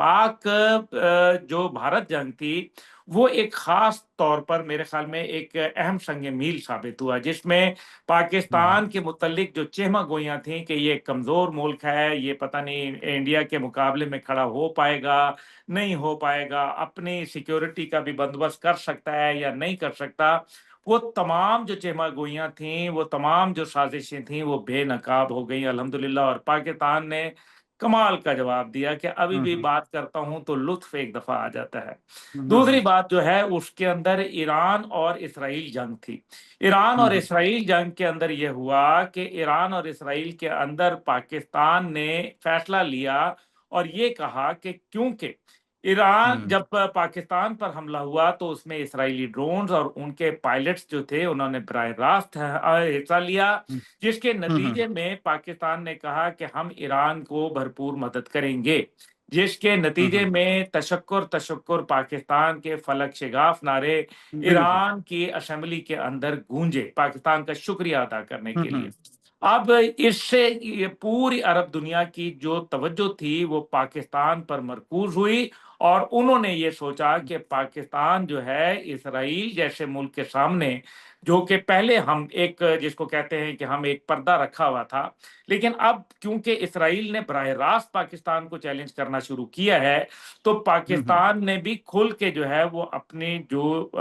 पाक जो भारत जंग थी, वो एक ख़ास तौर पर मेरे ख़्याल में एक अहम संग मील साबित हुआ, जिसमें हुँ, हुँ। पाकिस्तान के मुत्तल्लिक जो चेहमा-गोइयाँ थीं कि ये कमज़ोर मुल्क है, ये पता नहीं इंडिया के मुकाबले में खड़ा हो पाएगा, नहीं हो पाएगा, अपनी सिक्योरिटी का भी बंदोबस्त कर सकता है या नहीं कर सकता। वो तमाम जो चेहमा-गोइयाँ थीं, वो तमाम जो साज़िशें थीं, वो बेनकाब हो गईं अल्हम्दुलिल्लाह, और पाकिस्तान ने कमाल का जवाब दिया कि अभी हुँ, भी हुँ। बात करता हूँ तो लुत्फ़ एक दफ़ा आ जाता है। हुँ, हुँ, दूसरी हुँ। बात जो है उसके अंदर ईरान और इस्राईल जंग थी। ईरान हुँ, और हुँ। इस्राईल जंग के अंदर ये हुआ कि ईरान और इस्राईल के अंदर पाकिस्तान ने फैसला लिया और ये कहा कि क्योंकि ईरान हुँ। जब पाकिस्तान पर हमला हुआ तो उसमें इस्राएली ड्रोन्स और उनके पायलट्स जो थे उन्होंने बराह रास्त हिस्सा लिया, हुँ। जिसके हुँ, हुँ, नतीजे हुँ। में पाकिस्तान ने कहा कि हम ईरान को भरपूर मदद करेंगे। जिसके हुँ, नतीजे हुँ। में तशक्कुर तशक्कुर पाकिस्तान के फलक शिगाफ नारे बिल्कुल। ईरान की असेंबली के अंदर गूंजे, पाकिस्तान का शुक्रिया अदा करने हुँ, के लिए। हुँ। अब इससे ये पूरी अरब दुनिया की जो तवज्जो थी वो पाकिस्तान पर मरकूज हुई और उन्होंने ये सोचा कि पाकिस्तान जो है इसराइल जैसे मुल्क के सामने, जो कि पहले हम एक जिसको कहते हैं कि हम एक पर्दा रखा हुआ था, लेकिन अब क्योंकि इसराइल ने बराह रास्त पाकिस्तान को चैलेंज करना शुरू किया है, तो हुँ, हुँ। पाकिस्तान ने भी खुल के जो है वो अपने जो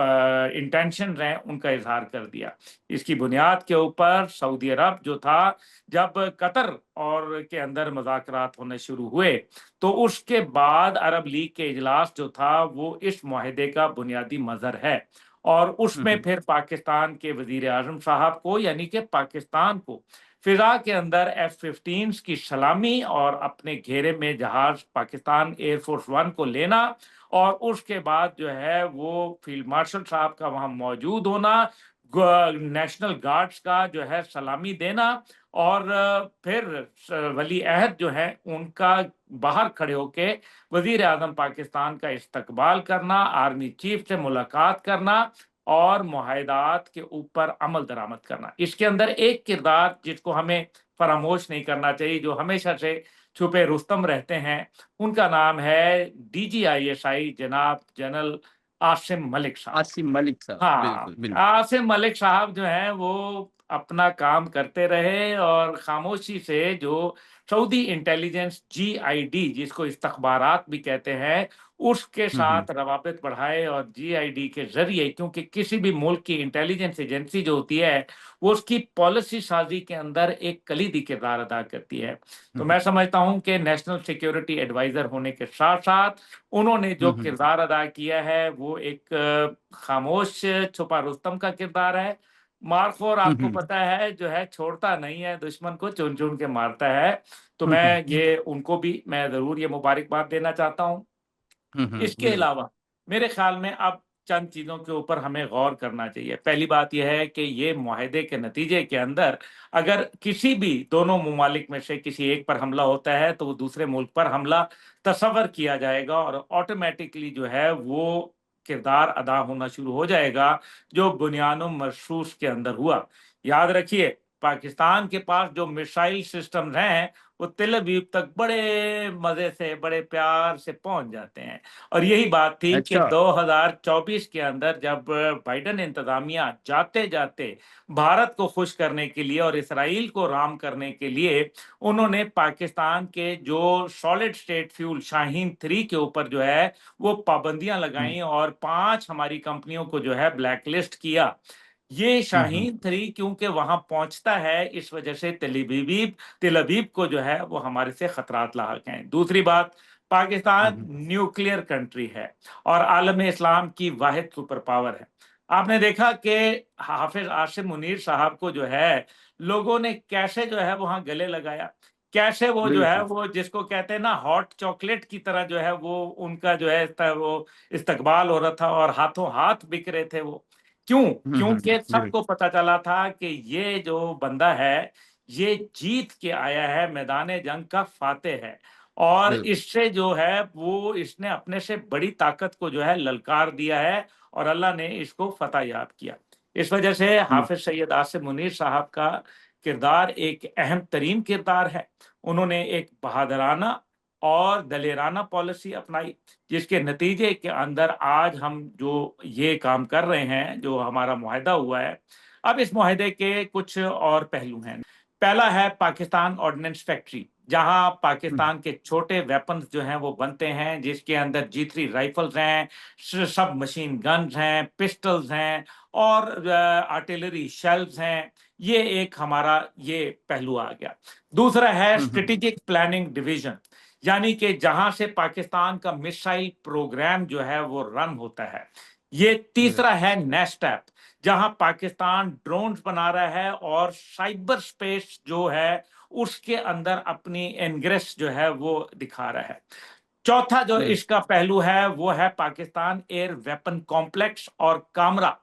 इंटेंशन हैं उनका इज़हार कर दिया। इसकी बुनियाद के ऊपर सऊदी अरब जो था, जब कतर और के अंदर मुज़ाकरात होने शुरू हुए, तो उसके बाद अरब लीग के इजलास जो था वो इस मुआहदे का बुनियादी मज़हर है और हुँ, उसमें हुँ। फिर पाकिस्तान के वज़ीर आज़म साहब को यानी कि पाकिस्तान को फ़िज़ा के अंदर F-15s की सलामी और अपने घेरे में जहाज़ पाकिस्तान एयर फ़ोर्स 1 को लेना और उसके बाद जो है वो फ़ील्ड मार्शल साहब का वहाँ मौजूद होना, नेशनल गार्ड्स का जो है सलामी देना और फिर वली अहद जो है उनका बाहर खड़े होके वजीर आजम पाकिस्तान का इस्तकबाल करना, आर्मी चीफ से मुलाकात करना और मुआहदात के ऊपर अमल दरामद करना। इसके अंदर एक किरदार जिसको हमें फरामोश नहीं करना चाहिए, जो हमेशा से छुपे रुस्तम रहते हैं, उनका नाम है डीजीआईएसआई जनाब जनरल आसिम मलिक साहब। आसिम मलिक साहब, हाँ, बिल्कुल, बिल्कुल। आसिम मलिक साहब जो हैं वो अपना काम करते रहे और खामोशी से जो सऊदी इंटेलिजेंस जीआईडी जिसको इस्तख़बारात भी कहते हैं, उसके हुँ, हुँ। साथ रवाबित बढ़ाए और जीआईडी के ज़रिए, क्योंकि किसी भी मुल्क की इंटेलिजेंस एजेंसी जो होती है, वो उसकी पॉलिसी साज़ी के अंदर एक कलीदी किरदार अदा करती है। हुँ, तो हुँ। मैं समझता हूँ कि नेशनल सिक्योरिटी एडवाइज़र होने के साथ-साथ उन्होंने हुँ, जो हुँ। किरदार अदा किया है, वो एक खामोश छुपा रुस्तम का किरदार है। मारखोर हुँ, आपको हुँ। पता है जो है छोड़ता नहीं है, दुश्मन को चुन-चुन के मारता है। तो हुँ, हुँ। मैं ये उनको भी मैं ज़रूर ये मुबारकबाद देना चाहता हूँ। हुँ, हुँ। इसके बिल्कुल। अलावा मेरे ख़्याल में अब चंद चीज़ों के ऊपर हमें गौर करना चाहिए। पहली बात ये है कि ये मुआहदे के नतीजे के अंदर अगर किसी भी दोनों ममालिक में से किसी एक पर हमला होता है, तो वो दूसरे मुल्क पर हमला तसव्वुर किया जाएगा और ऑटोमैटिकली जो है वो किरदार अदा होना शुरू हो जाएगा, जो बुनियानो मरसूस के अंदर हुआ। याद रखिए, पाकिस्तान के पास जो मिसाइल सिस्टम्स हैं, वो तेल अवीव तक बड़े मज़े से, बड़े प्यार से पहुँच जाते हैं। और यही बात थी कि अच्छा। 2024 के अंदर जब बाइडेन इंतज़ामिया जाते-जाते भारत को खुश करने के लिए और इसराइल को राम करने के लिए, उन्होंने पाकिस्तान के जो सॉलिड स्टेट फ्यूल शाहीन 3 के ऊपर जो है, वो पाबंदियाँ हुँ। लगाई और 5 हमारी कंपनियों को जो है ब्लैकलिस्ट किया। ये हुँ, हुँ। शाहीन 3 क्योंकि वहाँ पहुँचता है, इस वजह से तेल अवीव को जो है वो हमारे से खतरात लाहक हैं। दूसरी बात, हुँ, पाकिस्तान हुँ। न्यूक्लियर कंट्री है और आलम इस्लाम की वाहिद सुपर पावर है। आपने देखा कि हाफ़िज़ आसिम मुनीर साहब को जो है, लोगों ने कैसे जो है वहाँ गले लगाया। कैसे वो जो है बिल्कुल। वो जिसको कहते हैं ना हॉट चॉकलेट की तरह जो है वो उनका जो है वो इस्तकबाल हो रहा था और हाथों-हाथ बिक रहे थे वो। क्यों? हुँ, हुँ, हुँ। क्योंकि बिल्कुल। सबको पता चला था कि ये जो बंदा है, ये जीत के आया है, मैदान-ए-जंग का फ़ातिह है और बिल्कुल। इससे जो है वो इसने अपने से बड़ी ताकत को जो है ललकार दिया है और अल्लाह ने इसको फ़तह याब किया। इस वजह से हुँ। हाफ़िज़ सैयद आसिम मुनीर साहब का किरदार एक अहम तरीन किरदार है। उन्होंने एक बहादराना और दलेराना पॉलिसी अपनाई, जिसके नतीजे के अंदर आज हम जो ये काम कर रहे हैं, जो हमारा मुआहदा हुआ है। अब इस मुआहदे के कुछ और पहलू हैं। पहला है पाकिस्तान ऑर्डिनेंस फैक्ट्री, जहां हम्म, पाकिस्तान के छोटे वेपन्स जो हैं वो बनते हैं, जिसके अंदर G3 राइफल्स हैं, सब मशीन गन्स हैं, पिस्टल्स हैं और आर्टिलरी शेल्स हैं। ये एक हमारा ये पहलू आ गया। दूसरा है हम्म, स्ट्रेटेजिक प्लानिंग डिवीजन, यानी कि जहां से पाकिस्तान का मिसाइल प्रोग्राम जो है वो रन होता है। ये हम्म, तीसरा है नेस्टैप, जहां पाकिस्तान ड्रोन्स बना रहा है और साइबर स्पेस जो है उसके अंदर अपनी एनग्रेस जो है वो दिखा रहा है। चौथा जो हम्म, इसका पहलू है वो है पाकिस्तान एयर वेपन कॉम्प्लेक्स और कामरा,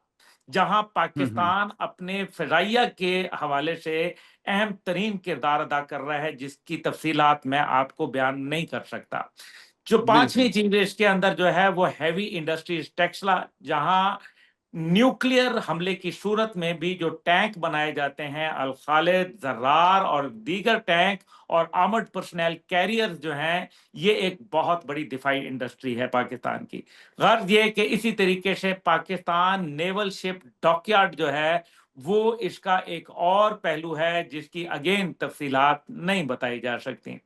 जहां हम्म, पाकिस्तान अपने फिजाइया के हवाले से अहम तरीन किरदार अदा कर रहा है, जिसकी तफसीलात मैं आपको बयान नहीं कर सकता। जो पांचवी बिल्कुल। चीज इसके अंदर जो है वो हैवी इंडस्ट्रीज टेक्सला, जहां न्यूक्लियर हमले की सूरत में भी जो टैंक बनाए जाते हैं, अल खालिद, जर्रार और दीगर टैंक और आर्मर्ड पर्सनल कैरियर्स जो हैं, ये एक बहुत बड़ी दिफाई इंडस्ट्री है पाकिस्तान की। गर्ज ये कि इसी तरीके से पाकिस्तान नेवल शिप डॉकयार्ड जो है वो इसका एक और पहलू है, जिसकी अगेन तफसीलात नहीं बताई जा सकती।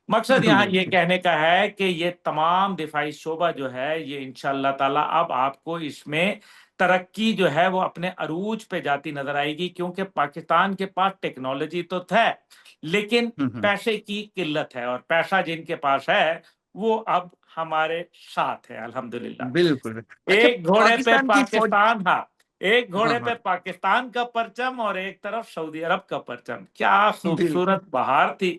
मकसद यहाँ ये बिल्कुल। कहने का है कि ये तमाम दिफाई शोबा जो है ये इंशाअल्लाह ताला अब आपको इसमें तरक्की जो है वो अपने अरूज पे जाती नजर आएगी, क्योंकि पाकिस्तान के पास टेक्नोलॉजी तो है, लेकिन हम्म, पैसे की किल्लत है, और पैसा जिनके पास है वो अब हमारे साथ है अल्हम्दुलिल्लाह। बिल्कुल। अच्छा, एक घोड़े पे पाकिस्तान की फौज। पाकिस्तान, हाँ, एक हाँ, घोड़े पे हाँ। पाकिस्तान का परचम और एक तरफ सऊदी अरब का परचम। क्या बिल्कुल। खूबसूरत बहार थी,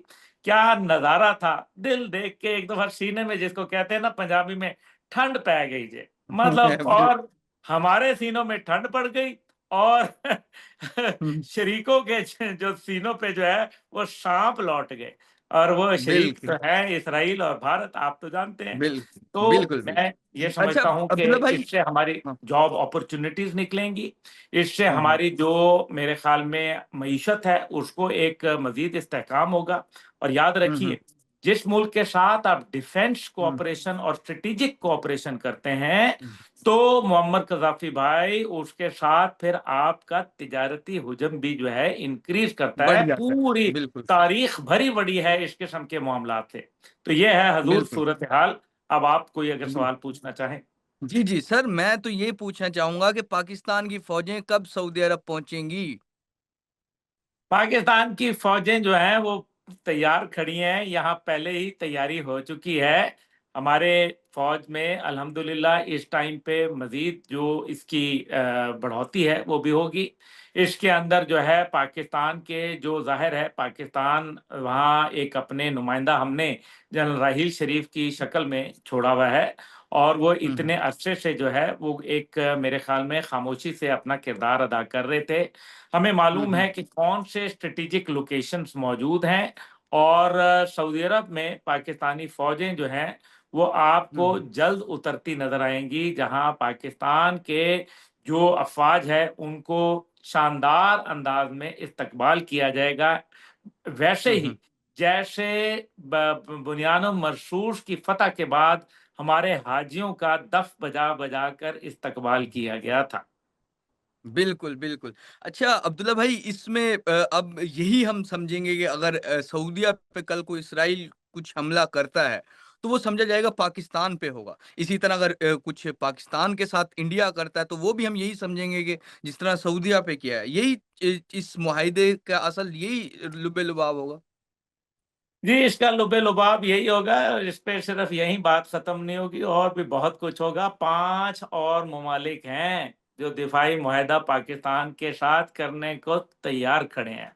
क्या नजारा था। दिल देख के एक दफा सीने में, जिसको कहते हैं ना पंजाबी में, ठंड पै गई जे, मतलब, बिल्कुल। और हमारे सीनों में ठंड पड़ गई, और शरीकों के जो सीनों पे जो है वो सांप लौट गए। और वो शरीक बिल्कुल। तो है इसराइल और भारत, आप तो जानते हैं। बिल्कुल। तो बिल्कुल। मैं ये बिल्कुल। अच्छा, समझता हूं कि अब्दुल्ला भाई। इससे हमारी हाँ। जॉब अपॉर्चुनिटीज निकलेंगी, इससे हम्म, हमारी जो मेरे ख्याल में मईशत है उसको एक मजीद इस्तेहकाम होगा। और याद हम्म, रखिए, जिस मुल्क के साथ आप डिफेंस हम्म, कोऑपरेशन और स्ट्रेटेजिक कोऑपरेशन करते हैं, हम्म, तो मोहम्मद कजाफी भाई उसके साथ फिर आपका तिजारती हुजम भी जो है इंक्रीज करता है। बढ़ जाता है। पूरी बिल्कुल। तारीख भरी बड़ी है इस किस्म के मामलात से। तो ये है हजूर बिल्कुल। सूरत हाल। अब आप कोई अगर जी, सवाल पूछना चाहें। जी, जी सर, मैं तो ये पूछना चाहूंगा कि पाकिस्तान की फौजें कब सऊदी अरब पहुंचेंगी? पाकिस्तान की फौजें जो हैं वो तैयार खड़ी हैं, यहाँ पहले ही तैयारी हो चुकी है। हमारे फौज में अल्हम्दुलिल्लाह इस टाइम पे मजीद जो इसकी बढ़ोतरी है वो भी होगी। इसके अंदर जो है पाकिस्तान के जो जाहिर है, पाकिस्तान वहाँ एक अपने नुमाइंदा हमने जनरल राहील शरीफ की शक्ल में छोड़ा हुआ है, और वो हम्म, इतने अरसे से जो है वो एक मेरे ख्याल में खामोशी से अपना किरदार अदा कर रहे थे। हमें मालूम हम्म, है कि कौन से स्ट्रेटेजिक लोकेशंस मौजूद हैं, और सऊदी अरब में पाकिस्तानी फौजें जो हैं वो आपको हम्म, जल्द उतरती नजर आएंगी, जहां पाकिस्तान के जो अफवाज है उनको शानदार अंदाज में इस्तकबाल किया जाएगा, वैसे हम्म, ही जैसे बुनियानो मरसूस की फतह के बाद हमारे हाजियों का दफ बजा बजा कर इस्तकबाल किया गया था। बिल्कुल, बिल्कुल। अच्छा अब्दुल्ला भाई, इसमें अब यही हम समझेंगे कि अगर सऊदीया पे कल को इज़राइल कुछ हमला करता है, तो वो समझा जाएगा पाकिस्तान पे होगा। इसी तरह अगर कुछ पाकिस्तान के साथ इंडिया करता है, तो वो भी हम यही समझेंगे कि जिस तरह सऊदीया पे किया है, यही इस मुआहिदे का असल यही लुबे-लुभाव होगा। जी, इसका लुबे-लुबाब यही होगा, इस पे सिर्फ यही बात खत्म नहीं होगी, और भी बहुत कुछ होगा। 5 और ममालिक हैं जो दिफाई मुआहदा पाकिस्तान के साथ करने को तैयार खड़े हैं।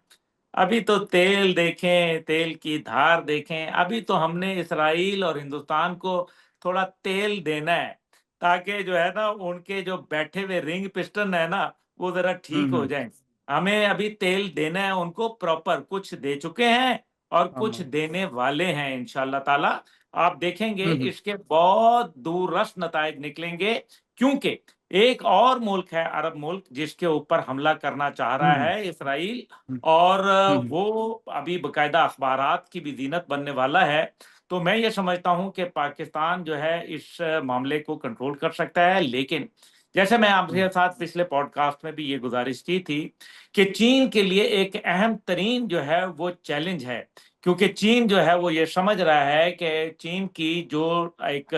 अभी तो तेल देखें, तेल की धार देखें, अभी तो हमने इसराइल और हिंदुस्तान को थोड़ा तेल देना है, ताकि जो है ना उनके जो बैठे हुए रिंग पिस्टन है ना वो ज़रा हुँ, ठीक हो हुँ। जाएँ। हमें अभी तेल देना है उनको प्रॉपर, कुछ दे चुके हैं और हाँ, कुछ हाँ। देने वाले हैं इंशाअल्लाह ताला। आप देखेंगे हुँ, हुँ। इसके बहुत दूररस नताइज निकलेंगे, क्योंकि एक और मुल्क है, अरब मुल्क, जिसके ऊपर हमला करना चाह हुँ, रहा हुँ। है इसराइल, हुँ, और हुँ, हुँ। वो अभी बकायदा अखबारात की भी ज़ीनत बनने वाला है। तो मैं ये समझता हूँ कि पाकिस्तान जो है इस मामले को कंट्रोल कर सकता है, लेकिन जैसे मैं आपके हुँ। साथ पिछले पॉडकास्ट में भी ये गुज़ारिश की थी कि चीन के लिए एक अहम तरीन जो है वो चैलेंज है। क्योंकि चीन जो है वो ये समझ रहा है कि चीन की जो एक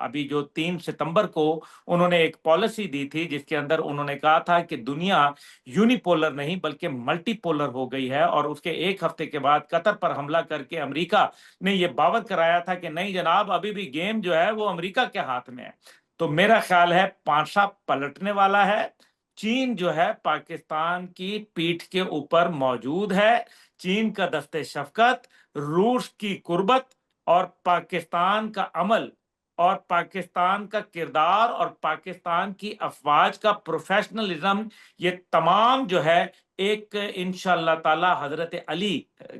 अभी जो 3 सितंबर को उन्होंने एक पॉलिसी दी थी जिसके अंदर उन्होंने कहा था कि दुनिया यूनिपोलर नहीं बल्कि मल्टीपोलर हो गई है, और उसके 1 हफ्ते के बाद कतर पर हमला करके अमेरिका ने ये बावत कराया था कि नहीं जनाब, अभी भी गेम जो है वो अमेरिका के हाथ में है। तो मेरा ख्याल है पासा पलटने वाला है। चीन जो है पाकिस्तान की पीठ के ऊपर मौजूद है। चीन का दस्ते शफकत, रूस की कुर्बत और पाकिस्तान का अमल और पाकिस्तान का किरदार और पाकिस्तान की अफवाज का प्रोफेशनलिज्म, ये तमाम जो है एक इंशाअल्लाह ताला हजरत अली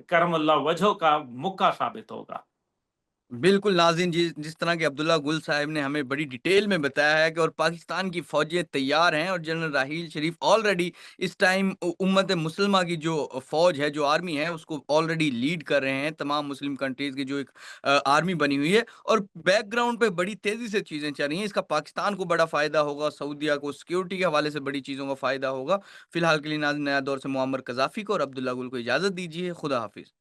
करमल्ला वजह का मुक्का साबित होगा। बिल्कुल नाज़रीन, जिस तरह के अब्दुल्ला गुल साहब ने हमें बड़ी डिटेल में बताया है कि और पाकिस्तान की फ़ौजें तैयार हैं और जनरल राहील शरीफ ऑलरेडी इस टाइम उम्मत मुसलिमा की जो फ़ौज है, जो आर्मी है, उसको ऑलरेडी लीड कर रहे हैं। तमाम मुस्लिम कंट्रीज़ की जो एक आर्मी बनी हुई है और बैकग्राउंड पे बड़ी तेज़ी से चीज़ें चल रही हैं। इसका पाकिस्तान को बड़ा फ़ायदा होगा, सऊदीया को सिक्योरिटी के हवाले से बड़ी चीज़ों का फ़ायदा होगा। फ़िलहाल के लिए नाज़रीन, नया दौर से मुअम्मर क़ज़ाफ़ी को और अब्दुल्ला गुल को इजाज़त दीजिए। खुदा हाफ़िज़।